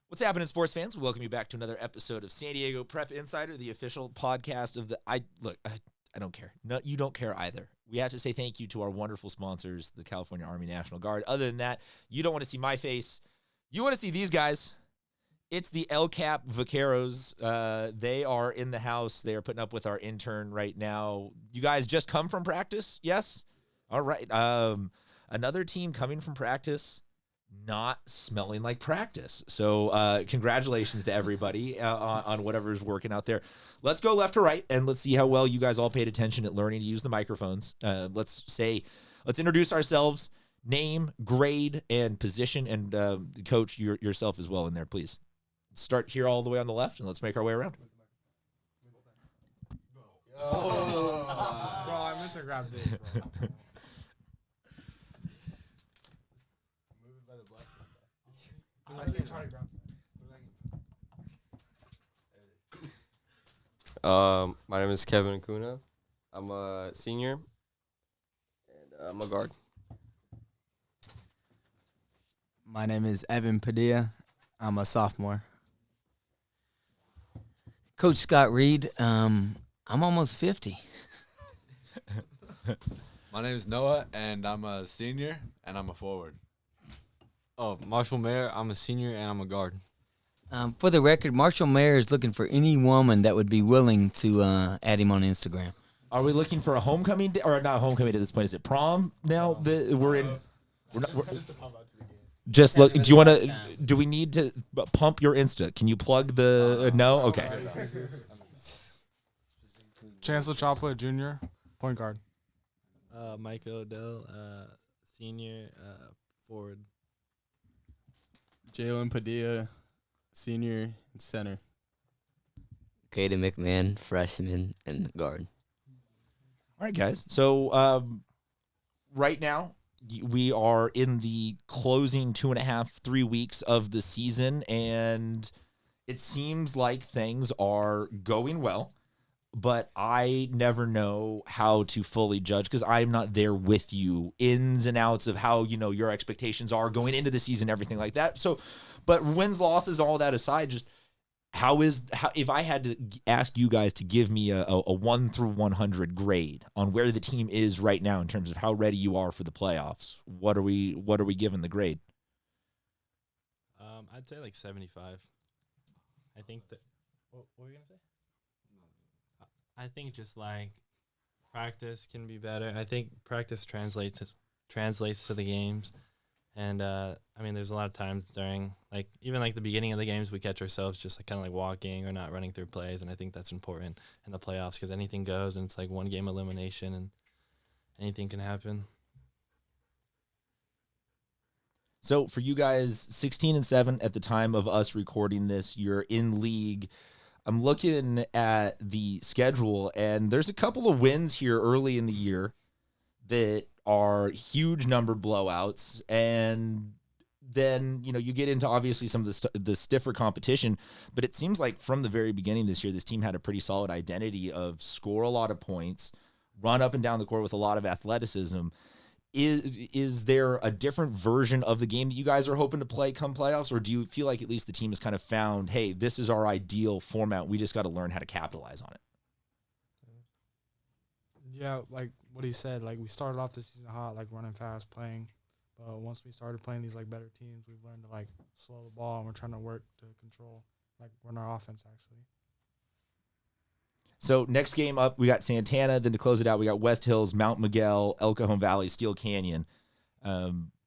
What's happening, sports fans? We welcome you back to another episode of San Diego Prep Insider, the official podcast of the. I don't care. No, you don't care either. We have to say thank you to our wonderful sponsors, the California Army National Guard. Other than that, you don't want to see my face. You want to see these guys. It's the El Cap Vaqueros. They are in the house. They are putting up with our intern right now. You guys just come from practice? Yes? All right. Another team coming from practice, not smelling like practice. So congratulations to everybody on whatever's working out there. Let's go left to right, and let's see how well you guys all paid attention at learning to use the microphones. Let's introduce ourselves, name, grade, and position, and coach yourself as well in there, please. Start here all the way on the left, and let's make our way around. Oh, bro, I meant to grab this, bro. My name is Kevin Acuna. I'm a senior, and I'm a guard. My name is Evan Padilla. I'm a sophomore. Coach Scott Reed, I'm almost 50. My name is Noah, and I'm a senior, and I'm a forward. Oh, Marshall Mayer, I'm a senior, and I'm a guard. For the record, Marshall Mayer is looking for any woman that would be willing to add him on Instagram. Are we looking for a homecoming day, or not homecoming at this point? Is it prom now? We're just look. Do you want to? Do we need to pump your Insta? Can you plug the? No. Okay. Chancellor Choppa, Jr., point guard. Michael Odell, senior, forward. Jalen Padilla, senior and center. Caden McMahon, freshman and guard. All right, guys. So right now, we are in the closing 2.5, 3 weeks of the season, and it seems like things are going well, but I never know how to fully judge because I'm not there with you, ins and outs of how, your expectations are going into the season, everything like that. So, but wins, losses, all that aside, just how if I had to ask you guys to give me a 1 through 100 grade on where the team is right now in terms of how ready you are for the playoffs, what are we giving the grade? I'd say like 75. I think that. What were you gonna say? I think just like practice can be better. I think practice translates to the games. And, there's a lot of times during, even the beginning of the games, we catch ourselves just, kind of walking or not running through plays, and I think that's important in the playoffs because anything goes, and it's, one game elimination, and anything can happen. So, for you guys, 16-7 at the time of us recording this, you're in league. I'm looking at the schedule, and there's a couple of wins here early in the year that are huge number blowouts, and then you get into obviously some of the stiffer competition, but it seems like from the very beginning this year this team had a pretty solid identity of score a lot of points, run up and down the court with a lot of athleticism. Is there a different version of the game that you guys are hoping to play come playoffs, or do you feel like at least the team has kind of found, hey, this is our ideal format, we just got to learn how to capitalize on it? Yeah, like what he said, we started off the season hot, running fast, playing. But once we started playing these, better teams, we've learned to, slow the ball, and we're trying to work to control, run our offense, actually. So next game up, we got Santana. Then to close it out, we got West Hills, Mount Miguel, El Cajon Valley, Steel Canyon.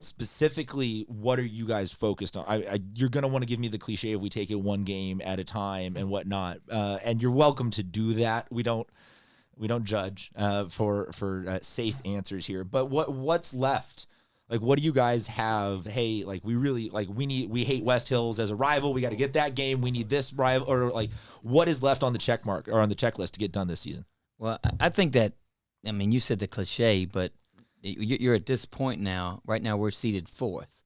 Specifically, what are you guys focused on? You're going to want to give me the cliche of we take it one game at a time and whatnot. And you're welcome to do that. We don't judge for safe answers here. But what's left? What do you guys have? Hey, we hate West Hills as a rival. We got to get that game. We need this rival, or what is left on the check mark or on the checklist to get done this season? Well, I think that, you said the cliche, but you're at this point now. Right now, we're seeded 4th.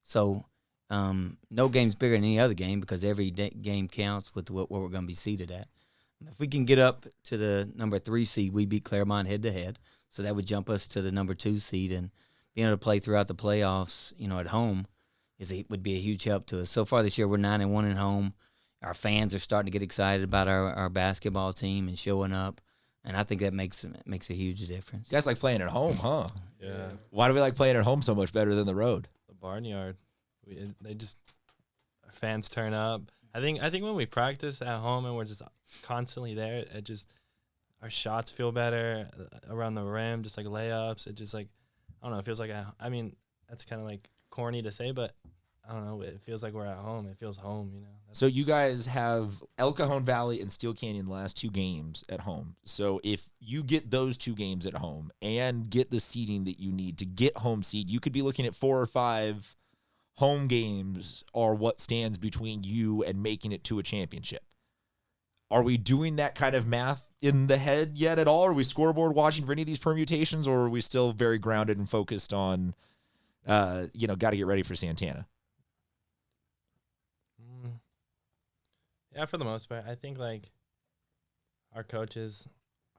So no game's bigger than any other game because every game counts with what we're going to be seeded at. If we can get up to the number 3 seed, we beat Claremont head-to-head. So that would jump us to the number 2 seed, and being able to play throughout the playoffs, at home, would be a huge help to us. So far this year, we're 9-1 at home. Our fans are starting to get excited about our basketball team and showing up, and I think that makes a huge difference. You guys like playing at home, huh? Yeah. Why do we like playing at home so much better than the road? The barnyard. Our fans turn up. I think when we practice at home and we're just constantly there, our shots feel better around the rim, just like layups. It just like, I don't know, it feels like, I mean, that's kind of like corny to say, but I don't know, it feels like we're at home. It feels home, you know. So you guys have El Cajon Valley and Steel Canyon the last 2 games at home. So if you get those 2 games at home and get the seeding that you need to get home seed, you could be looking at 4 or 5 home games are what stands between you and making it to a championship. Are we doing that kind of math in the head yet at all? Are we scoreboard watching for any of these permutations, or are we still very grounded and focused on, got to get ready for Santana? Yeah, for the most part. I think, like, our coaches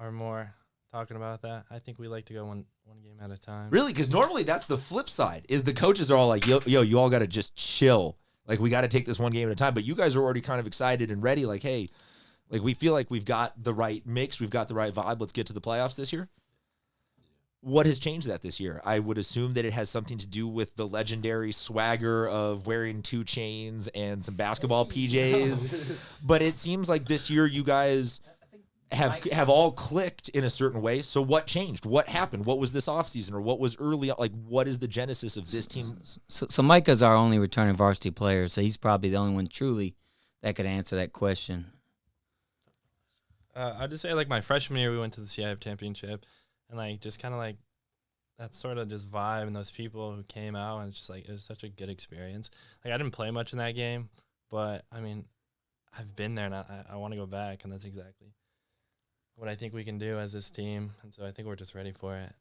are more talking about that. I think we like to go one game at a time. Really? Because normally that's the flip side, is the coaches are all like, yo, you all got to just chill. Like, we got to take this one game at a time. But you guys are already kind of excited and ready. Like, hey, like, we feel like we've got the right mix. We've got the right vibe. Let's get to the playoffs this year. What has changed that this year? I would assume that it has something to do with the legendary swagger of wearing 2 chains and some basketball PJs. But it seems like this year you guys have all clicked in a certain way. So what changed? What happened? What was this offseason, or what was early? Like, what is the genesis of this team? So Micah's our only returning varsity player, so he's probably the only one truly that could answer that question. I'd just say, like, my freshman year, we went to the CIF championship, and, like, just kind of, like, that sort of just vibe and those people who came out, and it's just, like, it was such a good experience. Like, I didn't play much in that game, but, I mean, I've been there, and I want to go back, and that's exactly what I think we can do as this team, and so I think we're just ready for it.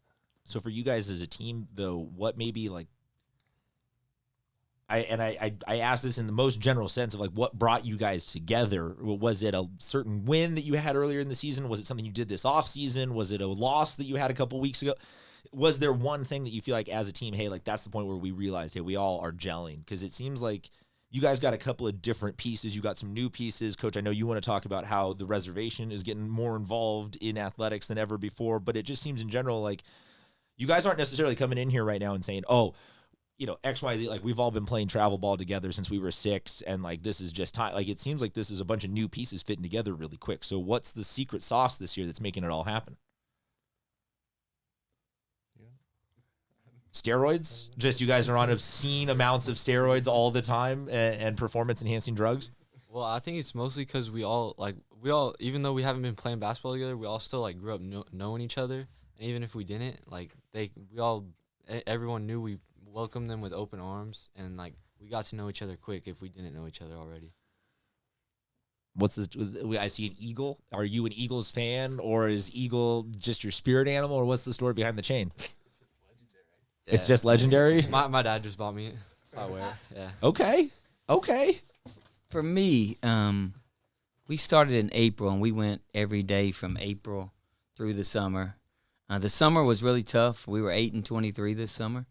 So for you guys as a team, though, what maybe, like, I asked this in the most general sense of, like, what brought you guys together? Was it a certain win that you had earlier in the season? Was it something you did this off season? Was it a loss that you had a couple weeks ago? Was there one thing that you feel like as a team, hey, like, that's the point where we realized, hey, we all are gelling? Because it seems like you guys got a couple of different pieces. You got some new pieces. Coach, I know you want to talk about how the reservation is getting more involved in athletics than ever before, but it just seems in general like you guys aren't necessarily coming in here right now and saying, oh, XYZ, like, we've all been playing travel ball together since we were 6, and, like, this is just time. Like, it seems like this is a bunch of new pieces fitting together really quick. So what's the secret sauce this year that's making it all happen? Steroids? Just you guys are on obscene amounts of steroids all the time and performance-enhancing drugs? Well, I think it's mostly because we all, even though we haven't been playing basketball together, we all still, like, grew up knowing each other. And even if we didn't, like, everyone knew we welcomed them with open arms, and, like, we got to know each other quick if we didn't know each other already. What's this? I see an eagle. Are you an Eagles fan, or is eagle just your spirit animal, or what's the story behind the chain? Yeah. It's just legendary? My dad just bought me it. I wear it. Yeah. Okay. For me, we started in April, and we went every day from April through the summer. The summer was really tough. We were 8-23 this summer.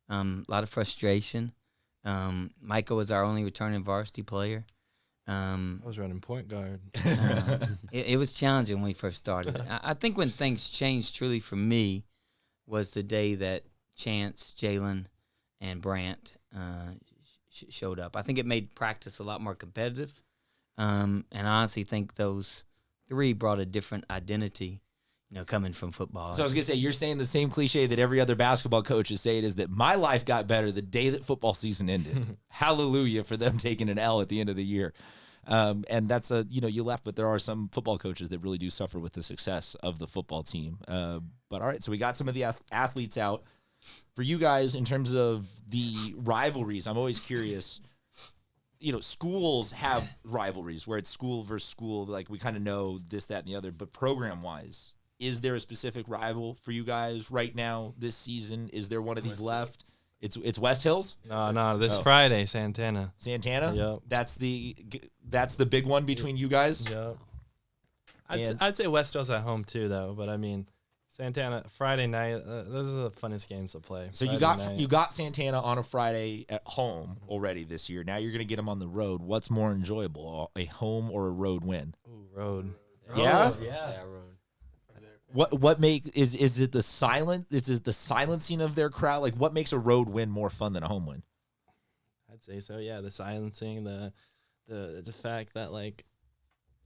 A lot of frustration. Micah was our only returning varsity player. I was running point guard. It was challenging when we first started. I think when things changed truly for me was the day that Chance, Jalen, and Brant showed up. I think it made practice a lot more competitive. And I honestly think those 3 brought a different identity, coming from football. So I was going to say, you're saying the same cliche that every other basketball coach is saying, is that my life got better the day that football season ended. Hallelujah for them taking an L at the end of the year. And that's you left, but there are some football coaches that really do suffer with the success of the football team. But all right, so we got some of the athletes out. For you guys, in terms of the rivalries, I'm always curious. Schools have rivalries where it's school versus school. Like, we kind of know this, that, and the other. But program-wise, is there a specific rival for you guys right now this season? Is there one of these left? It's West Hills? No, this Friday, Santana. Santana? Yep. That's the big one between you guys? Yep. I'd say West Hills at home too, though. But I mean, Santana Friday night. Those are the funnest games to play. So you got Santana on a Friday at home already this year. Now you're going to get him on the road. What's more enjoyable, a home or a road win? Ooh, road. Yeah? Yeah, road. What is it the silencing of their crowd? Like, what makes a road win more fun than a home win? I'd say so. Yeah, the silencing, the fact that like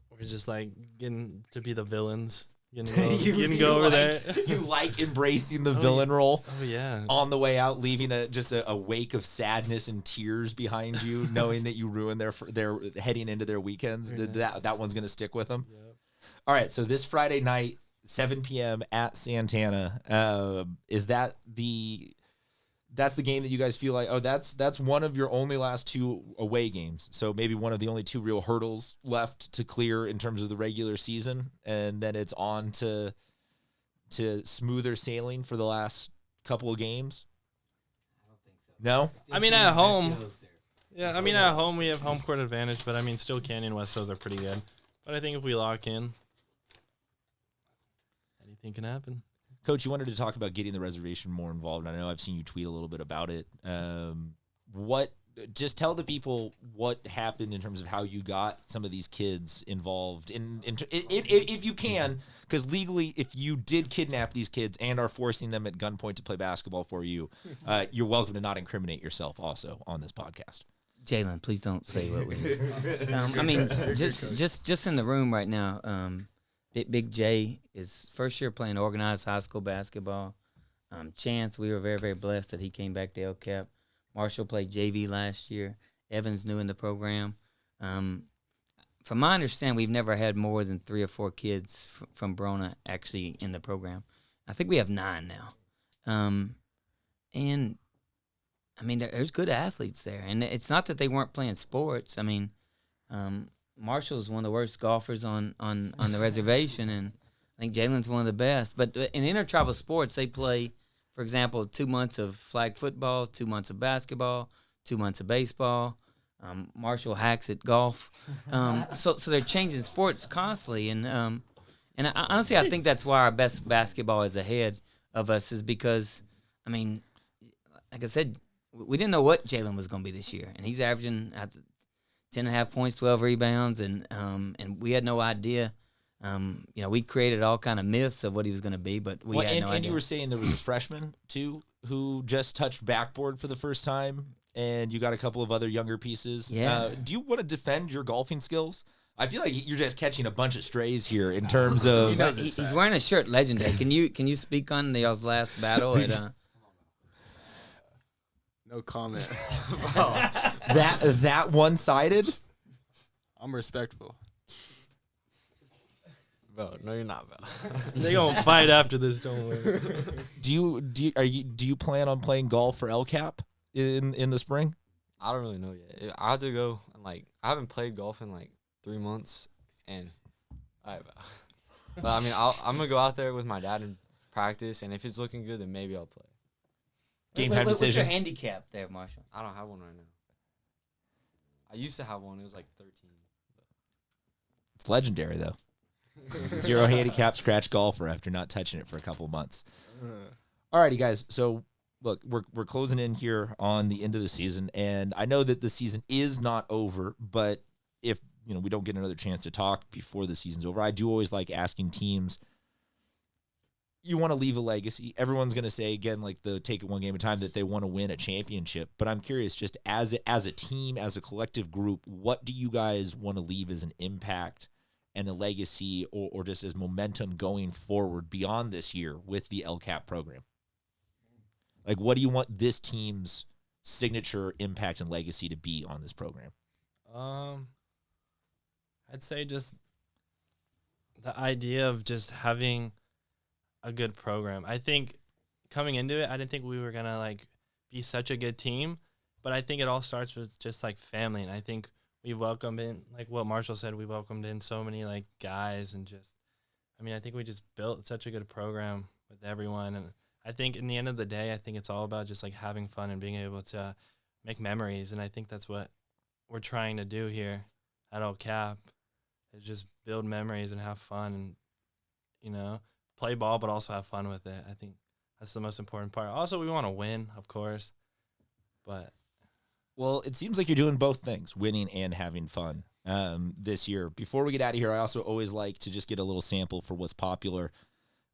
we're just like getting to be the villains. Getting go over there. You like embracing the villain role. Oh yeah. On the way out, leaving a wake of sadness and tears behind you, knowing that you ruined their heading into their weekends. That one's gonna stick with them. Yep. All right. So this Friday night, 7 p.m. at Santana. That's the game that you guys feel like, that's one of your only last 2 away games. So maybe one of the only 2 real hurdles left to clear in terms of the regular season. And then it's on to smoother sailing for the last couple of games. I don't think so. No? I mean, at home. Yeah, I mean, at home we have home court advantage, but I mean, still Canyon West Hills are pretty good. But I think if we lock in, anything can happen. Coach, you wanted to talk about getting the reservation more involved. I know I've seen you tweet a little bit about it. Just tell the people what happened in terms of how you got some of these kids involved if you can, because legally, if you did kidnap these kids and are forcing them at gunpoint to play basketball for you, you're welcome to not incriminate yourself also on this podcast. Jalen, please don't say what we did. I mean, just in the room right now, Big J is first year playing organized high school basketball. Chance, we were very, very blessed that he came back to LCAP. Marshall played JV last year. Evan's new in the program. From my understanding, we've never had more than 3 or 4 kids from Brona actually in the program. I think we have 9 now. And, I mean, there's good athletes there. And it's not that they weren't playing sports. I mean, Marshall's one of the worst golfers on the reservation, and I think Jalen's one of the best. But in intertribal sports, they play, for example, 2 months of flag football, 2 months of basketball, 2 months of baseball. Marshall hacks at golf. So they're changing sports constantly. And honestly, I think that's why our best basketball is ahead of us is because, I mean, like I said, we didn't know what Jalen was going to be this year. And he's averaging 10.5 points, 12 rebounds, and we had no idea. We created all kind of myths of what he was going to be, but we had no idea. And you were saying there was a freshman, too, who just touched backboard for the first time, and you got a couple of other younger pieces. Yeah. Do you want to defend your golfing skills? I feel like you're just catching a bunch of strays here in terms of... He's wearing a shirt, legendary. Can you speak on y'all's last battle at... No comment. that one-sided? I'm respectful. Bro, no, you're not, bro. They gonna fight after this, don't worry. Do you plan on playing golf for LCAP in the spring? I don't really know yet. I have to go and I haven't played golf in 3 months, and all right, bro. But I mean, I'm gonna go out there with my dad and practice, and if it's looking good, then maybe I'll play. Game time decision. What's your handicap there, Marshall? I don't have one right now. I used to have one. It was 13. It's legendary, though. 0 handicap scratch golfer after not touching it for a couple of months. All righty, guys. So, look, we're closing in here on the end of the season, and I know that the season is not over, but if we don't get another chance to talk before the season's over, I do always like asking teams, you want to leave a legacy. Everyone's going to say, again, the take it one game at a time, that they want to win a championship. But I'm curious, just as a team, as a collective group, what do you guys want to leave as an impact and a legacy or just as momentum going forward beyond this year with the LCAP program? What do you want this team's signature impact and legacy to be on this program? I'd say just the idea of just having a good program. I think coming into it, I didn't think we were going to be such a good team, but I think it all starts with just family. And I think we welcomed in, what Marshall said, we welcomed in so many guys and I think we just built such a good program with everyone. And I think in the end of the day, I think it's all about just having fun and being able to make memories. And I think that's what we're trying to do here at LCAP is just build memories and have fun and, play ball, but also have fun with it. I think that's the most important part. Also, we want to win, of course, but Well, it seems like you're doing both things, winning and having fun this year. Before we get out of here, I also always like to just get a little sample for what's popular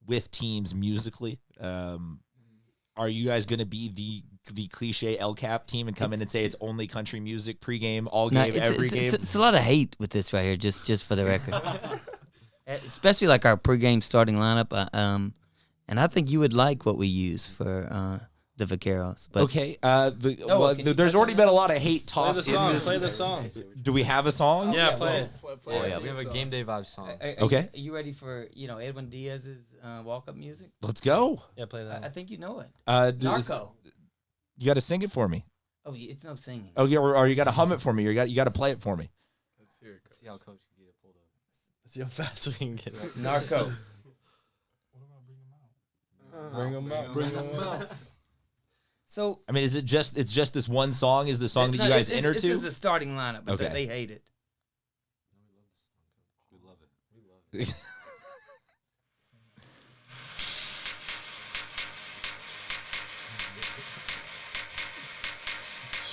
with teams musically. Are you guys going to be the cliche LCAP team and come in and say it's only country music pregame, all game, every game? It's a lot of hate with this right here, just for the record. Especially like our pregame starting lineup. And I think you would like what we use for the Vaqueros. But Okay. can you There's touch already on been that? a lot of hate play tossed the song. in this. Play the song. Do we have a song? Yeah, play it. Oh, yeah. We have a game day vibes song. Okay. Are you ready for Edwin Diaz's walk-up music? Let's go. Yeah, play that. I think you know it. Narco. You got to sing it for me. Oh, it's no singing. Oh, yeah, or you got to hum it for me. Or you got to play it for me. Let's hear it. See how coach can get it pulled up. See how fast we can get it. Narco. Bring them out. Bring them out. So I mean, it's just this one song is the song that you guys enter This to? is the starting lineup, but Okay. they hate it. We love it. We love it.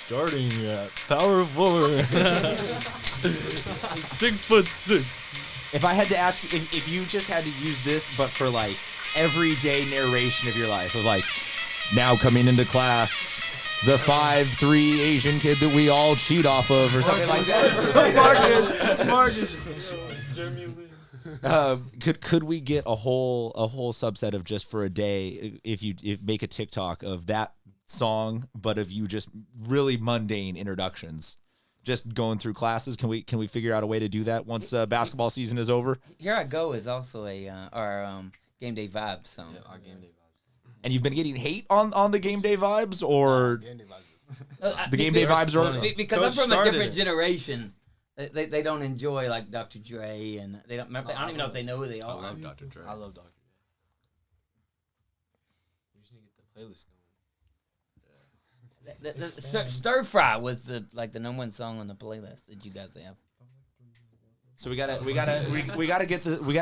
Starting at power forward. 6'6". If I had to ask, if you just had to use this, but for like everyday narration of your life, of like, now coming into class, the 5'3" Asian kid that we all cheat off of, or something like that. Marcus. Could we get a whole subset of just for a day, if make a TikTok of that song, but of you just really mundane introductions, just going through classes? Can we figure out a way to do that once basketball season is over? Here I Go is also our game day vibe song. Yeah, our game day vibes. And you've been getting hate on the game day vibes, or the game day vibes are Because Coach I'm from a started different it. generation. They don't enjoy like Dr. Dre, and they don't. I don't even know if they know who they I are. love Dr. Dre. I love Dr. Dre. We just need to get the playlist going. The Stir Fry was the number one song on the playlist that you guys have. So we gotta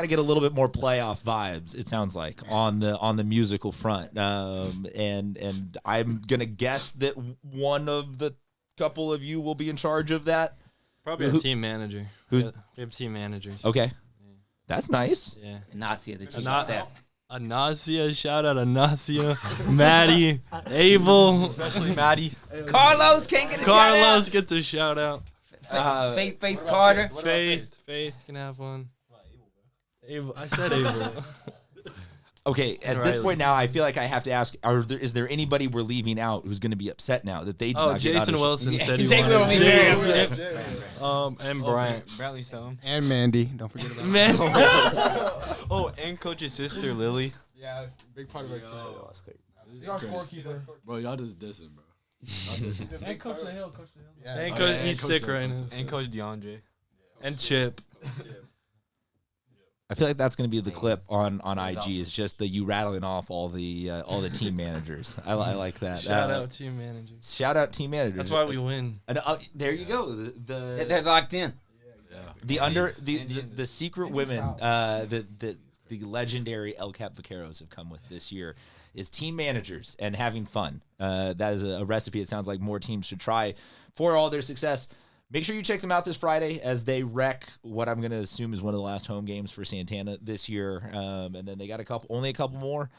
get a little bit more playoff vibes. It sounds like on the musical front, and I'm gonna guess that one of the couple of you will be in charge of that. Probably a team manager. Who's- we have team managers. Okay, that's nice. Yeah. Nasia, the chief Ana- of staff. Anasia, shout out Anasia, Maddie, Abel, Especially Maddie. Carlos can't get a Carlos gets a shout out. shout out. Faith Carter. Faith can have one. Abel, I said Abel. Okay, at this point now, I feel like I have to ask: is there anybody we're leaving out who's going to be upset now that they did not get Jason auditioned? Wilson said he Jake will wanted be very to. And Bryant. Brantley Stone. And Mandy. Don't forget about Man, Oh, and coach's sister, Lily. Yeah, big part of our team. He's our scorekeeper. Bro, y'all just dissing, bro. And Coach the Hill. Yeah. and Oh, Coach, yeah, and he's Coach sick Hill, right Coach now. And Coach DeAndre. And Chip. I feel like that's going to be the clip on IG. Is just you rattling off all the team managers. I like that. Shout out team managers. Shout out team managers. That's why we win. And, there you go. They're locked in. The secret women the legendary El Cap Vaqueros have come with this year is team managers and having fun. That is a recipe it sounds like more teams should try for all their success. Make sure you check them out this Friday as they wreck what I'm going to assume is one of the last home games for Santana this year. And then they got only a couple more.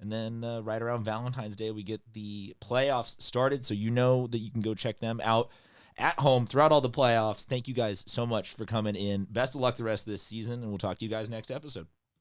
And then right around Valentine's Day, we get the playoffs started. So you know that you can go check them out at home throughout all the playoffs. Thank you guys so much for coming in. Best of luck the rest of this season, and we'll talk to you guys next episode.